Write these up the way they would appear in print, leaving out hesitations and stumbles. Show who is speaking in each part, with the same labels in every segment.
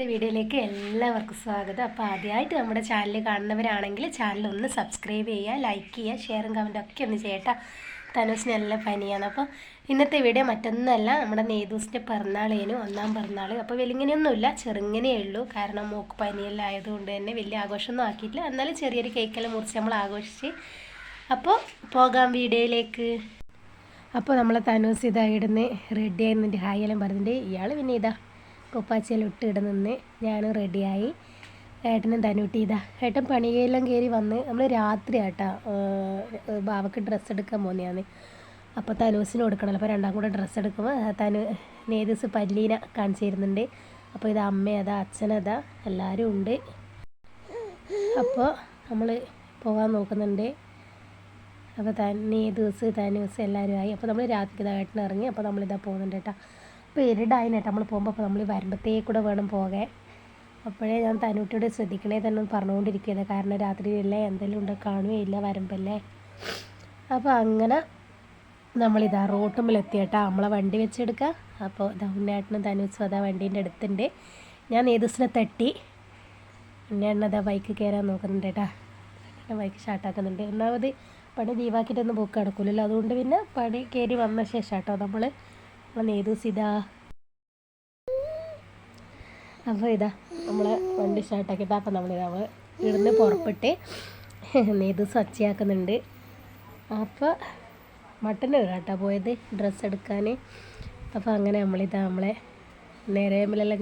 Speaker 1: വീഡിയോയിലേക്ക് എല്ലാവർക്കും സ്വാഗതം. അപ്പോൾ ആദ്യമായിട്ട് നമ്മുടെ ചാനൽ കാണുന്നവരാണെങ്കിൽ ചാനൽ ഒന്ന് സബ്സ്ക്രൈബ് ചെയ്യുക, ലൈക്ക് ചെയ്യുക, ഷെയറും കമൻറ്റും ഒക്കെ ഒന്ന് ചെയ്യട്ടെ. തനുസിന് നല്ല പനിയാണ്. അപ്പോൾ ഇന്നത്തെ വീഡിയോ മറ്റൊന്നുമല്ല, നമ്മുടെ നേതൂസിൻ്റെ പിറന്നാളേനു, 1ാം പിറന്നാൾ. അപ്പോൾ വലിങ്ങനെയൊന്നുമില്ല, ചെറുങ്ങനേ ഉള്ളൂ. കാരണം മോക്ക് പനിയെല്ലാം ആയതുകൊണ്ട് തന്നെ വലിയ ആഘോഷമൊന്നും ആക്കിയിട്ടില്ല. എന്നാലും ചെറിയൊരു കേക്കെല്ലാം മുറിച്ച് നമ്മൾ ആഘോഷിച്ച്. അപ്പോൾ പോകാം വീഡിയോയിലേക്ക്. അപ്പോൾ നമ്മളെ തനൂസ് ഇതാ ഇടുന്ന് റെഡി ആയിരുന്നിട്ട് ഹായ് എല്ലാം പറഞ്ഞിട്ട് ഇയാൾ പിന്നെ ഇതാ കൊപ്പാച്ചിയെല്ലാം ഇട്ട് നിന്ന് ഞാനും റെഡിയായി. ഏട്ടനും തനൂട്ടി ഇതാ ഏട്ടൻ പണിയെല്ലാം കയറി വന്ന് നമ്മൾ രാത്രി ആട്ടാ ബാവക്ക് ഡ്രസ്സ് എടുക്കാൻ പോകുന്നതാണ്. അപ്പോൾ തനൂസിന് കൊടുക്കണമല്ലോ, അപ്പോൾ രണ്ടാം കൂടെ ഡ്രസ്സ് എടുക്കുമ്പോൾ നേതൂസ് പല്ലീനെ കാണിച്ചു തരുന്നുണ്ട്. അപ്പോൾ ഇത് അമ്മയതാ അച്ഛനതാ എല്ലാവരും ഉണ്ട്. അപ്പോൾ നമ്മൾ പോകാൻ നോക്കുന്നുണ്ട്. അപ്പോൾ നേതൂസ് തനൂസ് എല്ലാവരും ആയി. അപ്പോൾ നമ്മൾ രാത്രിക്ക് ഇതായിട്ട് ഇറങ്ങി. അപ്പോൾ നമ്മളിതാ പോകുന്നുണ്ട് കേട്ടോ. അപ്പോൾ ഇരുടായിട്ടാ നമ്മൾ പോകുമ്പോൾ. അപ്പോൾ നമ്മൾ വരുമ്പോഴത്തേക്കൂടെ വേണം പോകാൻ. അപ്പോഴേ ഞാൻ തനൂട്ടിയോട് ശ്രദ്ധിക്കണേ തന്നെ പറഞ്ഞുകൊണ്ടിരിക്കുന്നത്, കാരണം രാത്രിയിലല്ലേ എന്തെങ്കിലും ഉണ്ട് കാണുകയില്ല വരുമ്പല്ലേ. അപ്പോൾ അങ്ങനെ നമ്മളിതാ റോട്ടുമ്പിലെത്തി കേട്ടോ. നമ്മളെ വണ്ടി വെച്ചെടുക്കുക. അപ്പോൾ ഉണ്ണേട്ടനും തനൂസും അതാ വണ്ടീൻ്റെ അടുത്തുണ്ട്. ഞാൻ നേതൂസിനെ തട്ടി ഉണ്ണേട്ടനതാ ബൈക്ക് കയറാൻ നോക്കുന്നുണ്ട് കേട്ടോ. ബൈക്ക് സ്റ്റാർട്ടാക്കുന്നുണ്ട്. ഒന്നാമത് പണി ലീവാക്കിയിട്ടൊന്നും പോക്ക് നടക്കില്ലല്ലോ, അതുകൊണ്ട് പിന്നെ പണി കയറി വന്ന ശേഷം കേട്ടോ നമ്മൾ നേതൂസ് ഇതാ. അപ്പോൾ ഇതാ നമ്മളെ വണ്ടി സ്റ്റാർട്ടാക്കിയിട്ട് അപ്പോൾ നമ്മളിതാ ഇവിടുന്ന് പുറപ്പെട്ട് നേതൂസ് ഒച്ചയാക്കുന്നുണ്ട്. അപ്പോൾ മട്ടന്നൂർ കേട്ടോ പോയത് ഡ്രസ്സ് എടുക്കാൻ. അപ്പോൾ അങ്ങനെ നമ്മളിതാ നമ്മളെ നിരയമ്പലെല്ലാം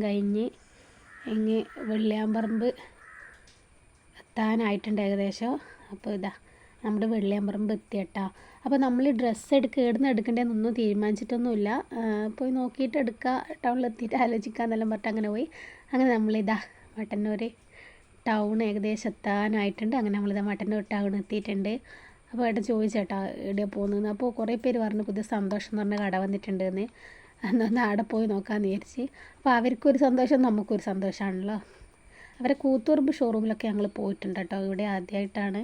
Speaker 1: കഴിഞ്ഞ് ഇങ്ങ് വെള്ളിയാമ്പറമ്പ് എത്താനായിട്ടുണ്ട് ഏകദേശം. അപ്പോൾ ഇതാ നമ്മുടെ വെള്ളിയാമ്പറമ്പ് എത്തിയട്ടാ. അപ്പോൾ നമ്മൾ ഡ്രസ്സ് എവിടുന്ന് എടുക്കേണ്ടതെന്നൊന്നും തീരുമാനിച്ചിട്ടൊന്നുമില്ല. പോയി നോക്കിയിട്ട് എടുക്കുക, ടൗണിലെത്തിയിട്ട് ആലോചിക്കാമെന്നെല്ലാം പറഞ്ഞിട്ട് അങ്ങനെ പോയി. അങ്ങനെ നമ്മളിതാ മട്ടന്നൂർ ടൗൺ ഏകദേശം എത്താനായിട്ടുണ്ട്. അങ്ങനെ നമ്മളിതാ മട്ടന്നൂർ ടൗൺ എത്തിയിട്ടുണ്ട്. അപ്പോൾ ഏട്ടൻ ചോദിച്ചേട്ടാ എവിടെയാണ് പോകുന്നത്. അപ്പോൾ കുറേ പേര് പറഞ്ഞു പുതിയ സന്തോഷം എന്ന് പറഞ്ഞ കട വന്നിട്ടുണ്ടെന്ന്. എന്നൊന്ന് അവിടെ പോയി നോക്കാമെന്ന് വിചാരിച്ച്. അപ്പോൾ അവർക്കൊരു സന്തോഷം നമുക്കൊരു സന്തോഷമാണല്ലോ. അവരെ കൂത്തുപറമ്പ് ഷോറൂമിലൊക്കെ ഞങ്ങൾ പോയിട്ടുണ്ട് കേട്ടോ. ഇവിടെ ആദ്യമായിട്ടാണ്.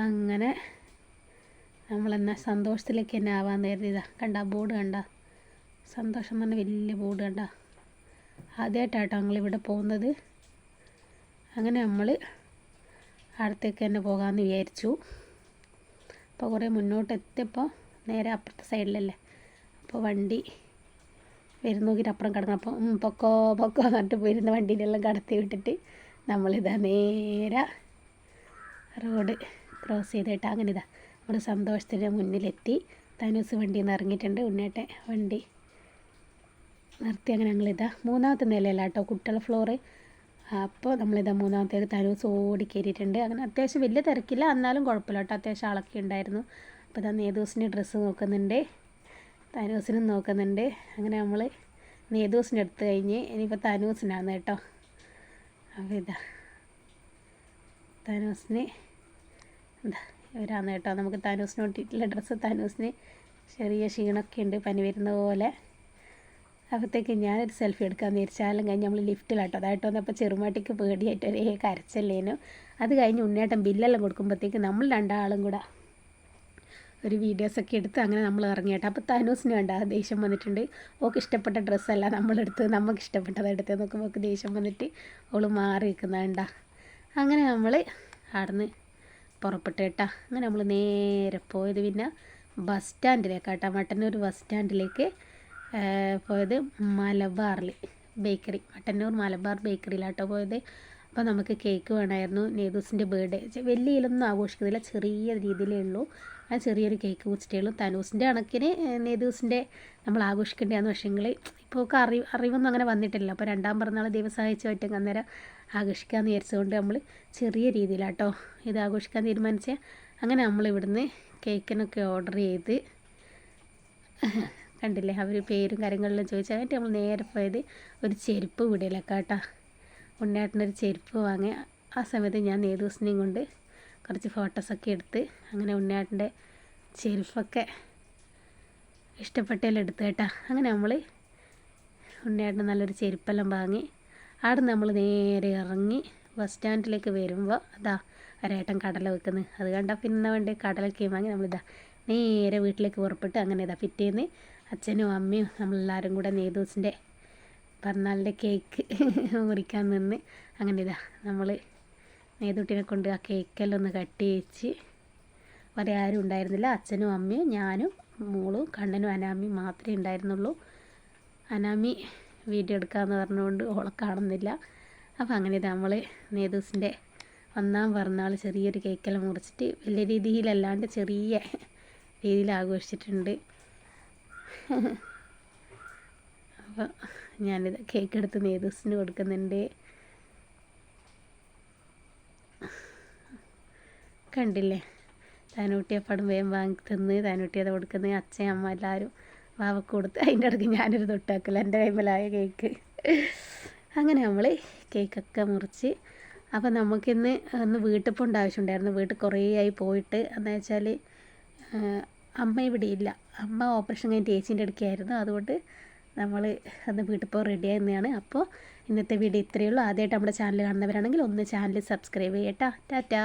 Speaker 1: അങ്ങനെ നമ്മളെന്നാൽ സന്തോഷത്തിലേക്ക് തന്നെ ആവാൻ കരുതിയതാ. കണ്ട ബോർഡ് കണ്ട, സന്തോഷം എന്ന് പറഞ്ഞാൽ വലിയ ബോർഡ് കണ്ട. ആദ്യമായിട്ടാട്ടോ ഞങ്ങളിവിടെ പോകുന്നത്. അങ്ങനെ നമ്മൾ അടുത്തേക്ക് തന്നെ പോകാമെന്ന് വിചാരിച്ചു. അപ്പോൾ കുറേ മുന്നോട്ട് എത്തിയപ്പോൾ നേരെ അപ്പുറത്തെ സൈഡിലല്ലേ, അപ്പോൾ വണ്ടി വരുന്ന നോക്കിയിട്ട് അപ്പുറം കിടക്കണം. അപ്പോൾ പൊക്കോ എന്നിട്ട് പോയിരുന്ന വണ്ടീനെല്ലാം കടത്തി വിട്ടിട്ട് നമ്മളിതാ നേരെ റോഡ് ക്രോസ് ചെയ്തിട്ട് അങ്ങനെ ഇതാ നമ്മുടെ സന്തോഷത്തിൻ്റെ മുന്നിലെത്തി. തനൂസ് വണ്ടിയിൽ നിന്ന് ഇറങ്ങിയിട്ടുണ്ട്. ഉണ്ണേട്ടെ വണ്ടി നിർത്തി. അങ്ങനെ ഞങ്ങളിതാ 3ാമത്തെ നിലയല്ല കേട്ടോ കുട്ടികളുടെ ഫ്ലോറ്. അപ്പോൾ നമ്മളിതാ 3ാമത്തേക്ക് തനൂസ് ഓടി കയറിയിട്ടുണ്ട്. അങ്ങനെ അത്യാവശ്യം വലിയ തിരക്കില്ല, എന്നാലും കുഴപ്പമില്ല കേട്ടോ, അത്യാവശ്യം ആളൊക്കെ ഉണ്ടായിരുന്നു. അപ്പോൾ ഇതാ നേതൂസിൻ്റെ ഡ്രസ്സ് നോക്കുന്നുണ്ട്, തനൂസിനും നോക്കുന്നുണ്ട്. അങ്ങനെ നമ്മൾ നേതൂസിൻ്റെ അടുത്ത് കഴിഞ്ഞ് ഇനിയിപ്പോൾ തനൂസിനാണ് കേട്ടോ. അപ്പോൾ ഇതാ തനൂസിന് എന്താ ഇവരാണ് കേട്ടോ. നമുക്ക് തനൂസിന് കൊണ്ടിട്ടുള്ള ഡ്രസ്സ്. തനൂസിന് ചെറിയ ക്ഷീണമൊക്കെ ഉണ്ട്, പനി വരുന്ന പോലെ. അപ്പോഴത്തേക്ക് ഞാനൊരു സെൽഫി എടുക്കാമെന്ന് വിചാരിച്ചാലും കഴിഞ്ഞ് നമ്മൾ ലിഫ്റ്റിലാട്ടോ. അതായിട്ട് വന്നപ്പോൾ ചെറുമാട്ടിക്ക് പേടിയായിട്ട് ഒരേ കരച്ചല്ലേനു. അത് കഴിഞ്ഞ് ഉണ്ണേട്ടൻ ബില്ലെല്ലാം കൊടുക്കുമ്പോഴത്തേക്ക് നമ്മൾ രണ്ടാളും കൂടെ ഒരു വീഡിയോസൊക്കെ എടുത്ത് അങ്ങനെ നമ്മൾ ഇറങ്ങിയിട്ട്. അപ്പോൾ തനൂസിന് വേണ്ട ദേഷ്യം വന്നിട്ടുണ്ട്. ഓൾക്ക് ഇഷ്ടപ്പെട്ട ഡ്രസ്സല്ല നമ്മളെടുത്ത്, നമുക്ക് ഇഷ്ടപ്പെട്ടത് എടുത്ത് നോക്കുമ്പോൾ ഓൾക്ക് ദേഷ്യം വന്നിട്ട് അവൾ മാറി നിൽക്കുന്നുണ്ട. അങ്ങനെ നമ്മൾ അവിടുന്ന് പുറപ്പെട്ടു കേട്ടോ. അങ്ങനെ നമ്മൾ നേരെ പോയത് പിന്നെ ബസ് സ്റ്റാൻഡിലേക്കാട്ടോ. മട്ടന്നൂർ ബസ് സ്റ്റാൻഡിലേക്ക് പോയത് മലബാറിൽ ബേക്കറി, മട്ടന്നൂർ മലബാർ ബേക്കറിയിലാട്ടോ പോയത്. അപ്പോൾ നമുക്ക് കേക്ക് വേണമായിരുന്നു. നേതൂസിൻ്റെ ബർത്ത്ഡേ വലിയ ഇതിലൊന്നും ആഘോഷിക്കുന്നില്ല, ചെറിയ രീതിയിലേ ഉള്ളൂ. ആ ചെറിയൊരു കേക്ക് കുറിച്ചിട്ടേ ഉള്ളൂ. തനൂസിൻ്റെ കണക്കിന് നേതൂസിൻ്റെ നമ്മൾ ആഘോഷിക്കേണ്ടതെന്ന് പക്ഷേങ്കിൽ ഇപ്പോൾ അറിവൊന്നും അങ്ങനെ വന്നിട്ടില്ല. അപ്പോൾ 2ാം പിറന്നാൾ ദിവസമായിട്ട് പറ്റും അന്നേരം ആഘോഷിക്കാമെന്ന് വിചാരിച്ചുകൊണ്ട് നമ്മൾ ചെറിയ രീതിയിലാട്ടോ ഇത് ആഘോഷിക്കാൻ തീരുമാനിച്ചത്. അങ്ങനെ നമ്മൾ ഇവിടുന്ന് കേക്കിനൊക്കെ ഓർഡർ ചെയ്ത് കണ്ടില്ലേ, അവർ പേരും കാര്യങ്ങളെല്ലാം ചോദിച്ചാൽ വേണ്ടി നമ്മൾ നേരെ പോയത് ഒരു ചെരുപ്പ് വീടിലേക്കാട്ടോ. ഉണ്ണേട്ടനൊരു ചെരുപ്പ് വാങ്ങി. ആ സമയത്ത് ഞാൻ നേതൂസിനെയും കൊണ്ട് കുറച്ച് ഫോട്ടോസൊക്കെ എടുത്ത് അങ്ങനെ ഉണ്ണേട്ടൻ്റെ ചെരുപ്പൊക്കെ ഇഷ്ടപ്പെട്ടെല്ലാം എടുത്ത് കേട്ടോ. അങ്ങനെ നമ്മൾ ഉണ്ണേട്ടന് നല്ലൊരു ചെരുപ്പെല്ലാം വാങ്ങി. അവിടെ നമ്മൾ നേരെ ഇറങ്ങി ബസ് സ്റ്റാൻഡിലേക്ക് വരുമ്പോൾ അതാ ഒരേട്ടൻ കടല വെക്കുന്നത്. അത് കണ്ടാൽ പിന്നെ വേണ്ടി കടലൊക്കെ വാങ്ങി നമ്മളിതാ നേരെ വീട്ടിലേക്ക് പുറപ്പെട്ട് അങ്ങനെ ഇതാ പിറ്റേന്ന് അച്ഛനും അമ്മയും നമ്മളെല്ലാവരും കൂടെ നെയ്തൂസിൻ്റെ പിറന്നാളിൻ്റെ കേക്ക് മുറിക്കാൻ നിന്ന് അങ്ങനെ ഇതാ നമ്മൾ നെയ്തുട്ടിനെ കൊണ്ട് ആ കേക്കെല്ലാം ഒന്ന് കട്ടി വെച്ച് വേറെ ആരും ഉണ്ടായിരുന്നില്ല. അച്ഛനും അമ്മയും ഞാനും മോളും കണ്ണനും അനാമിയും മാത്രമേ ഉണ്ടായിരുന്നുള്ളൂ. അനാമി വീഡിയോ എടുക്കാമെന്ന് പറഞ്ഞുകൊണ്ട് ഓളെ കാണുന്നില്ല. അപ്പോൾ അങ്ങനെ നമ്മൾ നെയ്തൂസിൻ്റെ ഒന്നാം പിറന്നാൾ ചെറിയൊരു കേക്കെല്ലാം മുറിച്ചിട്ട് വലിയ രീതിയിലല്ലാണ്ട് ചെറിയ രീതിയിൽ ആഘോഷിച്ചിട്ടുണ്ട്. അപ്പോൾ ഞാനിത് കേക്ക് എടുത്ത് നെയ്തൂസിന് കൊടുക്കുന്നുണ്ട്. കണ്ടില്ലേ, താനൂട്ടിയപ്പടം വേഗം വാങ്ങി തന്ന് താനൂട്ടി അത് കൊടുക്കുന്നത് അച്ഛൻ അമ്മ എല്ലാവരും വാവക്ക് കൊടുത്ത് അതിൻ്റെ ഇടയ്ക്ക് ഞാനൊരു തൊട്ടാക്കില്ല എൻ്റെ കൈമലായ കേക്ക്. അങ്ങനെ നമ്മൾ കേക്കൊക്കെ മുറിച്ച് അപ്പോൾ നമുക്കിന്ന് ഒന്ന് വീട്ടിൽ പോകേണ്ട ആവശ്യമുണ്ടായിരുന്നു. വീട്ടിൽ കുറേ ആയി പോയിട്ട്. എന്ന് വെച്ചാൽ അമ്മ ഇവിടെ ഇല്ല, അമ്മ ഓപ്പറേഷൻ കഴിഞ്ഞ് ചേച്ചീൻ്റെ അടുക്കായിരുന്നു. അതുകൊണ്ട് നമ്മൾ അന്ന് വീട്ടിൽ പോകാൻ റെഡി ആയിരുന്നതാണ്. അപ്പോൾ ഇന്നത്തെ വീഡിയോ ഇത്രയേ ഉള്ളൂ. ആദ്യമായിട്ട് നമ്മുടെ ചാനൽ കാണുന്നവരാണെങ്കിൽ ഒന്ന് ചാനൽ സബ്സ്ക്രൈബ് ചെയ്യട്ടോ. ടാറ്റാ.